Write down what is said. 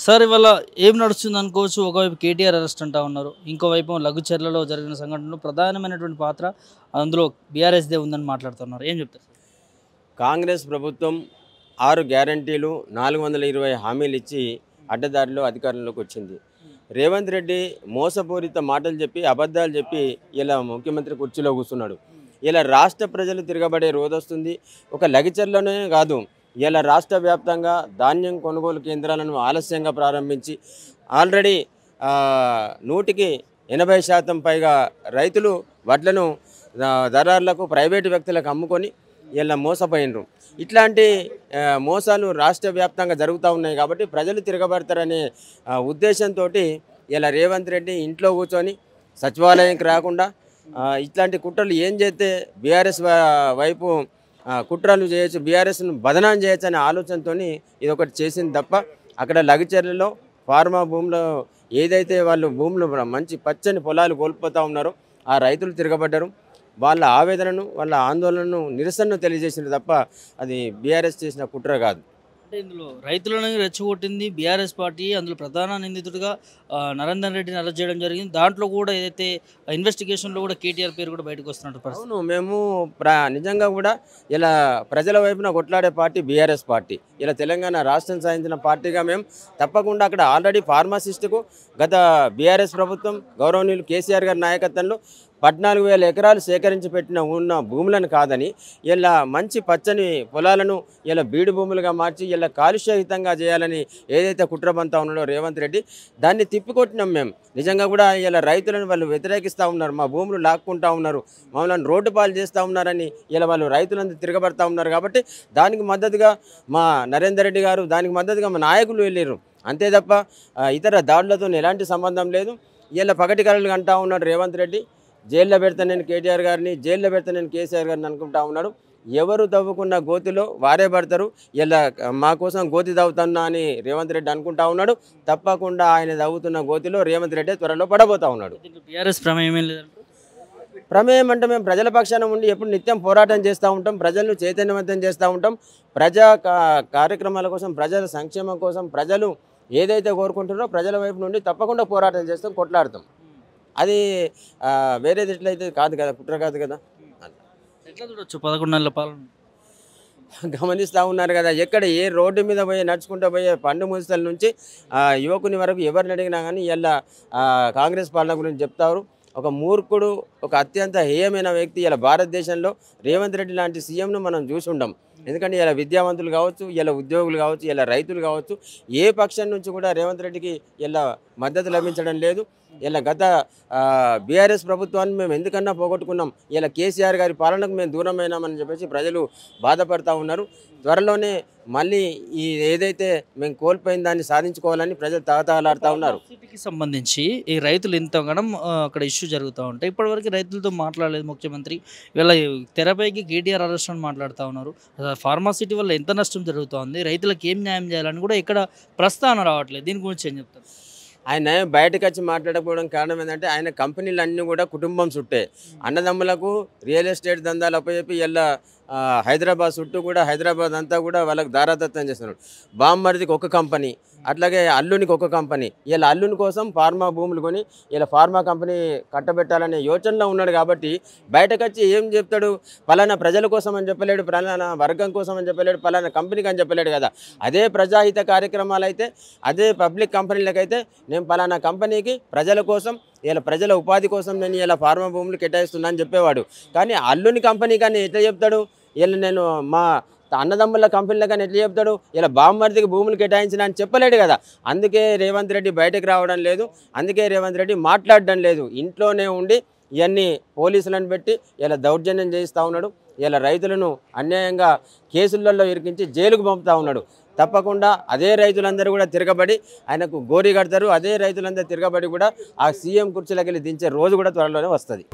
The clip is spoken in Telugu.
సార్ ఇవాళ ఏం నడుస్తుంది అనుకోవచ్చు. ఒకవైపు కేటీఆర్ అరెస్ట్ అంటా ఉన్నారు. ఇంకోవైపు లఘుచర్లలో జరిగిన సంఘటనలో ప్రధానమైనటువంటి పాత్ర అందులో బీఆర్ఎస్దే ఉందని మాట్లాడుతున్నారు. ఏం చెప్తారు? కాంగ్రెస్ ప్రభుత్వం 6 గ్యారంటీలు 420 హామీలు ఇచ్చి అడ్డదారిలో అధికారంలోకి వచ్చింది. రేవంత్ రెడ్డి మోసపూరిత మాటలు చెప్పి అబద్ధాలు చెప్పి ఇలా ముఖ్యమంత్రి కుర్చీలో కూర్చున్నాడు. ఇలా రాష్ట్ర ప్రజలు తిరగబడే రోజు వస్తుంది. ఒక లగిచర్లోనే కాదు, ఇలా రాష్ట్ర వ్యాప్తంగా ధాన్యం కొనుగోలు కేంద్రాలను ఆలస్యంగా ప్రారంభించి ఆల్రెడీ 180% పైగా రైతులు వడ్లను దళారులకు ప్రైవేటు వ్యక్తులకు అమ్ముకొని ఇలా మోసపోయినరు. ఇట్లాంటి మోసాలు రాష్ట్ర వ్యాప్తంగా జరుగుతూ ఉన్నాయి. కాబట్టి ప్రజలు తిరగబడతారనే ఉద్దేశంతో ఇలా రేవంత్ రెడ్డి ఇంట్లో కూర్చొని సచివాలయంకి రాకుండా ఇట్లాంటి కుట్రలు ఏం చేస్తే బీఆర్ఎస్ వైపు కుట్రలు చేయొచ్చు, బీఆర్ఎస్ను బదనాం చేయొచ్చు అనే ఆలోచనతో ఇది ఒకటి చేసింది తప్ప అక్కడ లగిచర్లలో ఫార్మా భూములు ఏదైతే వాళ్ళు భూములు మంచి పచ్చని పొలాలు కోల్పోతూ ఉన్నారో ఆ రైతులు తిరగబడ్డారు. వాళ్ళ ఆవేదనను వాళ్ళ ఆందోళనను నిరసనను తెలియజేసింది తప్ప అది బీఆర్ఎస్ చేసిన కుట్ర కాదు. అంటే ఇందులో రైతులను రెచ్చగొట్టింది బీఆర్ఎస్ పార్టీ. అందులో ప్రధాన నిందితుడిగా నరేందర్ రెడ్డిని అరెస్ట్ చేయడం జరిగింది. దాంట్లో కూడా ఏదైతే ఇన్వెస్టిగేషన్లో కూడా కేటీఆర్ పేరు కూడా బయటకు వస్తున్నట్టు పరిస్థితి. అవును, మేము నిజంగా కూడా ఇలా ప్రజల వైపున కొట్లాడే పార్టీ బీఆర్ఎస్ పార్టీ. ఇలా తెలంగాణ రాష్ట్రం సాధించిన పార్టీగా మేము తప్పకుండా అక్కడ ఆల్రెడీ ఫార్మాసిస్టుకు గత బీఆర్ఎస్ ప్రభుత్వం గౌరవనీయులు కేసీఆర్ గారి నాయకత్వంలో 14,000 ఎకరాలు సేకరించి పెట్టిన ఉన్న భూములను కాదని ఇలా మంచి పచ్చని పొలాలను ఇలా బీడు భూములుగా మార్చి ఇలా కాలుష్యహితంగా చేయాలని ఏదైతే కుట్రబంతా ఉన్నాడో రేవంత్ రెడ్డి, దాన్ని తిప్పికొట్టినాం మేము. నిజంగా కూడా ఇలా రైతులను వాళ్ళు వ్యతిరేకిస్తూ ఉన్నారు, మా భూములు లాక్కుంటూ ఉన్నారు, మమ్మల్ని రోడ్డు పాలు చేస్తూ ఉన్నారని ఇలా వాళ్ళు రైతులందరూ తిరగబడతా ఉన్నారు. కాబట్టి దానికి మద్దతుగా మా నరేందర్ రెడ్డి గారు, దానికి మద్దతుగా మా నాయకులు వెళ్ళారు. అంతే తప్ప ఇతర దాడులతో ఎలాంటి సంబంధం లేదు. ఇలా పగటి కళలు అంటూ ఉన్నాడు రేవంత్ రెడ్డి. జైల్లో పెడతా నేను కేటీఆర్ గారిని, జైల్లో పెడతా నేను కేసీఆర్ గారిని అనుకుంటా ఉన్నాడు. ఎవరు తవ్వుకున్న గోతిలో వారే పడతారు. ఇలా మా కోసం గోతి తవ్వుతున్నా అని రేవంత్ రెడ్డి అనుకుంటా ఉన్నాడు. తప్పకుండా ఆయన తవ్వుతున్న గోతిలో రేవంత్ రెడ్డి త్వరలో పడబోతా ఉన్నాడు. బీఆర్ఎస్ ప్రమేయం లేదంటే ప్రమేయం అంటే మేము ప్రజల పక్షాన ఉండి ఎప్పుడు నిత్యం పోరాటం చేస్తూ ఉంటాం, ప్రజలను చైతన్యవంతం చేస్తూ ఉంటాం. ప్రజా కార్యక్రమాల కోసం, ప్రజల సంక్షేమం కోసం ప్రజలు ఏదైతే కోరుకుంటున్నారో ప్రజల వైపు నుండి తప్పకుండా పోరాటం చేస్తాం, కొట్లాడతాం. అది వేరేది ఎట్లయితే కాదు కదా, కుట్ర కాదు కదా. ఎట్లా చూడొచ్చు 11 నెలల పాలన గమనిస్తూ ఉన్నారు కదా, ఎక్కడ ఏ రోడ్డు మీద పోయి నడుచుకుంటూ పోయే పండు ముసల నుంచి యువకుని వరకు ఎవరిని అడిగినా కానీ ఇలా కాంగ్రెస్ పాలన గురించి చెప్తారు. ఒక మూర్ఖుడు, ఒక అత్యంత హేయమైన వ్యక్తి ఇలా భారతదేశంలో రేవంత్ రెడ్డి లాంటి సీఎంను మనం చూసి ఉండం. ఎందుకంటే ఇలా విద్యావంతులు కావచ్చు, ఇలా ఉద్యోగులు కావచ్చు, ఇలా రైతులు కావచ్చు, ఏ పక్షం నుంచి కూడా రేవంత్ రెడ్డికి ఇలా మద్దతు లభించడం లేదు. ఇలా గత బీఆర్ఎస్ ప్రభుత్వాన్ని మేము ఎందుకన్నా పోగొట్టుకున్నాం, ఇలా కేసీఆర్ గారి పాలనకు మేము దూరమైనామని చెప్పేసి ప్రజలు బాధపడుతూ ఉన్నారు. త్వరలోనే మళ్ళీ ఈ ఏదైతే మేము కోల్పోయిన దాన్ని సాధించుకోవాలని ప్రజలు తహతహలాడుతూ ఉన్నారు. సిటీకి సంబంధించి ఈ రైతులు ఇంతగానం అక్కడ ఇష్యూ జరుగుతూ ఉంటాయి. ఇప్పటివరకు రైతులతో మాట్లాడలేదు ముఖ్యమంత్రి. వీళ్ళ తెరపైకి కేటీఆర్ అరెస్ట్ అని మాట్లాడుతూ ఉన్నారు. ఫార్మాసిటీ వల్ల ఎంత నష్టం జరుగుతుంది, రైతులకు ఏం న్యాయం చేయాలని కూడా ఇక్కడ ప్రస్తావన రావట్లేదు. దీని గురించి ఏం చెప్తారు? ఆయన బయటకు వచ్చి మాట్లాడకపోవడం కారణం ఏంటంటే ఆయన కంపెనీలు అన్నీ కూడా కుటుంబం చుట్టే. అన్నదమ్ములకు రియల్ ఎస్టేట్ దందాలు అప్పచెప్పి ఇలా హైదరాబాద్ చుట్టూ కూడా హైదరాబాద్ అంతా కూడా వాళ్ళకి దారాదత్తం చేస్తున్నాడు. బామ్మరిదికి ఒక కంపెనీ, అట్లాగే అల్లునికి ఒక కంపెనీ. ఇలా అల్లుని కోసం ఫార్మా భూములు కొని ఇలా ఫార్మా కంపెనీ కట్టబెట్టాలనే యోచనలో ఉన్నాడు. కాబట్టి బయటకు వచ్చి ఏం చెప్తాడు, పలానా ప్రజల కోసం అని చెప్పలేడు, పలానా వర్గం కోసం అని చెప్పలేడు, పలానా కంపెనీకి అని చెప్పలేడు కదా. అదే ప్రజాహిత కార్యక్రమాలు అయితే, అదే పబ్లిక్ కంపెనీలకైతే నేను పలానా కంపెనీకి ప్రజల కోసం, ఇలా ప్రజల ఉపాధి కోసం నేను ఇలా ఫార్మా భూములు కేటాయిస్తున్నా అని చెప్పేవాడు. కానీ అల్లుని కంపెనీ కానీ ఎట్లా చెప్తాడు, ఇలా నేను మా అన్నదమ్ముల కంపెనీలు కానీ ఎట్లా చెప్తాడు, ఇలా బామ్మర్దికి భూములు కేటాయించిన అని చెప్పలేడు కదా. అందుకే రేవంత్ రెడ్డి బయటకు రావడం లేదు, అందుకే రేవంత్ రెడ్డి మాట్లాడడం లేదు. ఇంట్లోనే ఉండి ఇవన్నీ పోలీసులను పెట్టి ఇలా దౌర్జన్యం చేయిస్తూ ఉన్నాడు. ఇలా రైతులను అన్యాయంగా కేసులలో ఇరికించి జైలుకు పంపుతూ ఉన్నాడు. తప్పకుండా అదే రైతులందరూ కూడా తిరగబడి ఆయనకు గోరీ కడతారు. అదే రైతులందరూ తిరగబడి కూడా ఆ సీఎం కుర్చీలోకి వెళ్ళి దించే రోజు కూడా త్వరలోనే వస్తుంది.